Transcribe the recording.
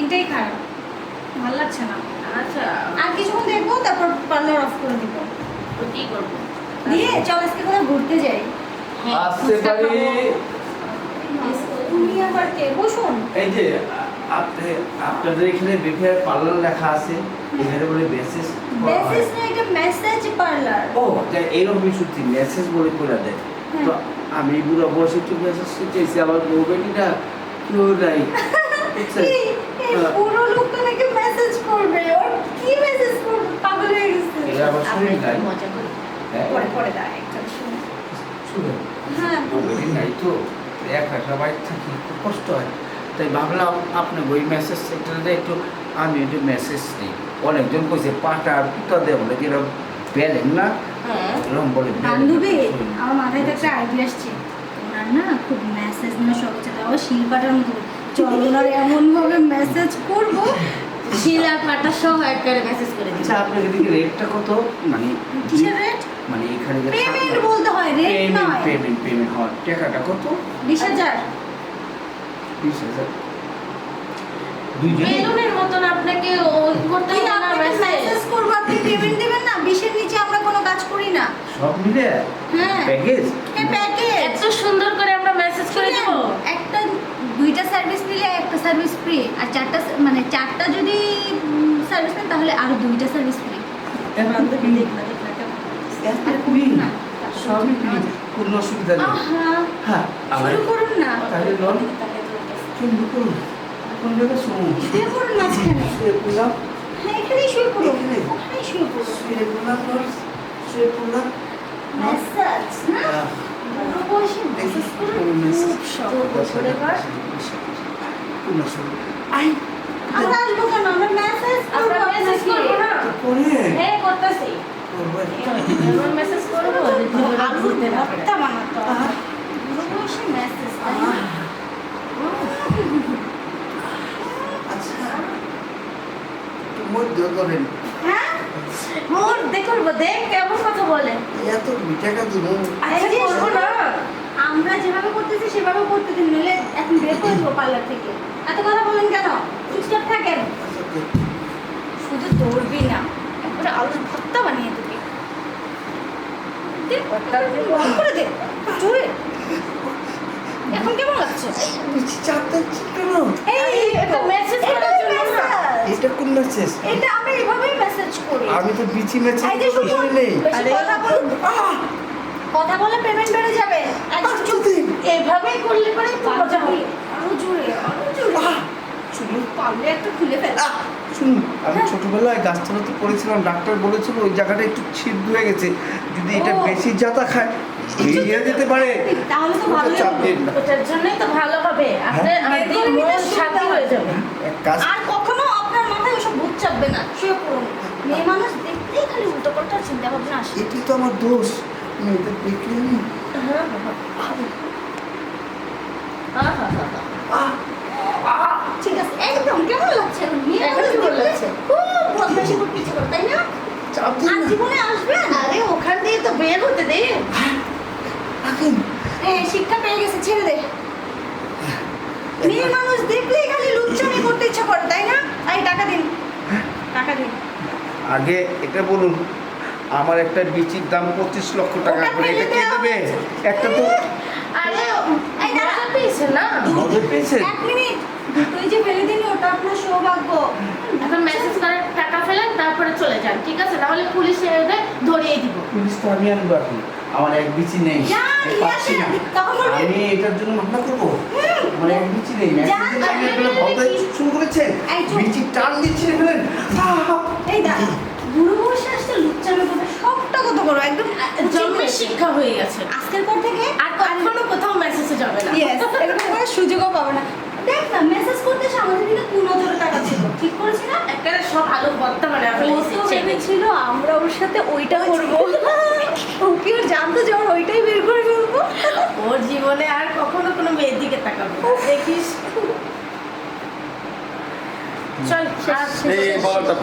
এটাই খারাপ, ভালো লাগছে না। আচ্ছা, আর কিছুক্ষণ দেখবো, তারপর পার্লার অফ করে দিব। তো কি করবো? দিয়ে চল আজকে কোথাও ঘুরতে যাই। আসতে পারি। তুমি আবার কে? বসুন। এই যে আপনাদের এখানে বেফেয়ার পার্লার লেখা আছে, এখানে বলে মেসেজ মেসেজ না, এটা মেসেজ পার্লার। ও তাই এইরকমই সত্যি মেসেজ বলে করে দেয়। তো আমি বুড়ো বসে একটু মেসেজ চাইছি, আমার মোবাইলটা কেউ নাই। এই পুরো লোকটা নাকি মেসেজ করবে, ওর কি মেসেজ করবে? পাগল হয়ে গেছে। এটা আবার শরীর নাই। মজা করি। হ্যাঁ, পরে পরে দাঁড়া একটা শুনে। শুনে হ্যাঁ, মোবাইল নাই তো, একা বাইক থাকি খুব কষ্ট হয়। তাই ভাবলাম আপনি ওই মেসেজ সেন্টারে একটু আমি একটু মেসেজ দিই। অনেকজন কইছে পাটা পিতা দেয় বলে যেরকম বেলেন না, হ্যাঁ। এরকম বলে বান্ধবী, আমার মাথায় তো একটা আইডিয়া আসছে। ওনার না খুব মেসেজ নিয়ে শখ আছে, তাও শিল্পাটার মতো। চল ওনার এমন ভাবে মেসেজ করবো, শিলা পাটা সহ একবারে মেসেজ করে দিচ্ছি। আচ্ছা আপনার এদিকে রেটটা কত? মানে কিসের রেট? মানে এখানে যে পেমেন্ট বলতে হয়, রেট নয়। পেমেন্ট হয় টাকাটা কত? 20,000। 20,000 দুইজনে? বেলুনের মতন আপনাকে ওই করতে কি হবে না আপনাকে মেসেজ। মেসেজ করবো, আপনি পেমেন্ট দিবেন না? 20-এর নিচে আমরা কোনো কাজ করি না। সব মিলে হ্যাঁ। প্যাকেজ? এই প্যাকেজ এত সুন্দর করে আমরা মেসেজ করে দেব। একটা 2টা সার্ভিস নিলে একটা সার্ভিস ফ্রি, আর 4টা যদি সার্ভিস নেন তাহলে আরো 2টা সার্ভিস ফ্রি। সবই ফ্রি, কোনো অসুবিধা নেই। হ্যাঁ, আবার শুরু করুন না। তাহলে লোন শুরু করুন। কোন জায়গায় শুনুন, শুয়ে পড়ুন মাঝখানে। শুয়ে পড়লাম, হ্যাঁ, এখানেই শুয়ে পড়ুন। এখানে? ওখানেই শুয়ে পড়ুন। শুয়ে পড়লাম, শুয়ে পড়লাম। ম্যাসাজ না? বুড়ো বয়সে ম্যাসাজ করুন, খুব শখ। করে কর। কোনো অসুবিধা আই, আমরা আসবো কেন? আমরা ম্যাসাজ করবো আমরা মেসেজ করবো না। করে হ্যাঁ, করতেছি। করবেন। এমন মেসেজ করবো যে জীবনে আলুর ভুলতে না পারে। ভর্তা বানাতে হবে। বুড়ো বয়সে ম্যাসাজ, তাই না? আচ্ছা, একটু মধ্য করেন। হ্যাঁ? মোর দেখবো, দেখ কেমন কথা বলে। এত টাকা দিব? আচ্ছা, এই যে করবো না। আমরা যেভাবে করতেছি সেভাবে করতে দিন, নইলে এখন বের করে দেবো পার্লার থেকে। এত কথা বলেন কেন? চুপচাপ থাকেন। আচ্ছা, তো শুধু দৌড়বি না, একবারে আলুর ভর্তা বানিয়ে দিবি। দে, বন্ধ করে দে, জোরে। এখন কেমন লাগছে? বেশি চাপ দিচ্ছি কেন? এই একটা মেসেজ করার জন্য না। message। এটা কোন মেসেজ? এটা আমি এভাবেই মেসেজ করি। আমি তো বিচি মেসেজ এই যে শুনুন, করি নেই। বেশি আরে, কথা বলুন। কথা বলে পেমেন্ট বেড়ে যাবে। একদম চুপ। এভাবেই করলে পরে একটু মজা হবে। আরো জোরে, আরো জোরে। শুনুন, পারলে একটা খুলে ফেল। শুনুন, আমি ছোটবেলায় গাছতলাতে পড়েছিলাম, ডাক্তার বলেছিল ওই জায়গাটা একটু ছিদ হয়ে গেছে, যদি এটা ও। বেশি জাতা খায় বেরিয়ে যেতে পারে। তাহলে তো ওটা ভালোই চাপ হলো। দিন না। ওটার জন্যই তো ভালো হবে। আপনার হ্যাঁ। আমার দিন বের করে মন নিতে শান্তি সুবিধা হয়ে যাবে। এক কাজ, আর কখনো আপনার মাথায় ওসব ভূত চাপবে না, শুয়ে পড়ুন। মেয়ে মানুষ দেখলেই খালি উল্টো পাল্টা চিন্তা ভাবনা আসে। এটি তো আমার দোষ, মেয়েদের দেখলে আমি ঠিক আছে, একদম কেমন লাগছে এখন? মেয়ে এখন মানুষ কেমন দেখলে লাগছে? খুব বদমাইশি করতে ইচ্ছে করে, তাই না? চাপ দিন আর না। জীবনে আসবেন? আরে ওখান দিয়ে তো বের হতে দে। রাখেন। শিক্ষা পেয়ে গেছে, ছেড়ে দে। মেয়ে মানুষ দেখলেই খালি লুচ্চামি করতে ইচ্ছা করে, তাই না? এই টাকা দিন, টাকা দিন। আগে এটা বলুন, আমার একটা বিচির দাম 25 লক্ষ টাকা ওটা করে, এটা ফেলে কে দেওয়া দেবে? হয়েছে। একটা তো আরে এই দাঁড়া। মজা পেয়েছে না। মজা পেয়েছেন? 1 মিনিট, দুটোই যে ফেলে দিন, ওটা আপনার সৌভাগ্য। এখন মেসেজ করে টাকা ফেলেন, তারপরে চলে যান, ঠিক আছে? নাহলে পুলিশ এসে ধরিয়ে দিব। পুলিশ তো আমি আনবো এখন, আমার এক বিচি নেই, যান, আমি নিয়ে পাচ্ছি আসেন। না। তখন বলবেন, আমি এটার জন্য মামলা করবো? আমার এক বিচি নেই, যান, মেসেজে আমি যান, আপনারা ভদ্রাই শুরু করেছেন, এই চুপ। বিচি টান দিচ্ছি ফেলেন। এই দাঁড়া, বুড়ো বসে আসতে লুচ্চামি করবে, সবটা কত বড়, একদম জন্মের শিক্ষা হয়ে গেছে। আজকের পর থেকে আর কখনো কোথাও মেসেজে যাবে না। ইয়েস, এরকম করে সুযোগও পাবে না। দেখ না, মেসেজ করতে এসে আমাদের দিকে 15 টাকা ছিল, ঠিক করেছি না? একেবারে সব আলু ভর্তা মানে ও তো ভেবেছিল আমরা ওর সাথে ওইটা করবো। ওকে ওর জানতো যে ওর ওইটাই বের করে ফেলবো। ওর জীবনে আর কখনো কোনো মেয়ের দিকে তাকাবে না। দেখিস। চল, শেষ, আর শেষ। এই বলটা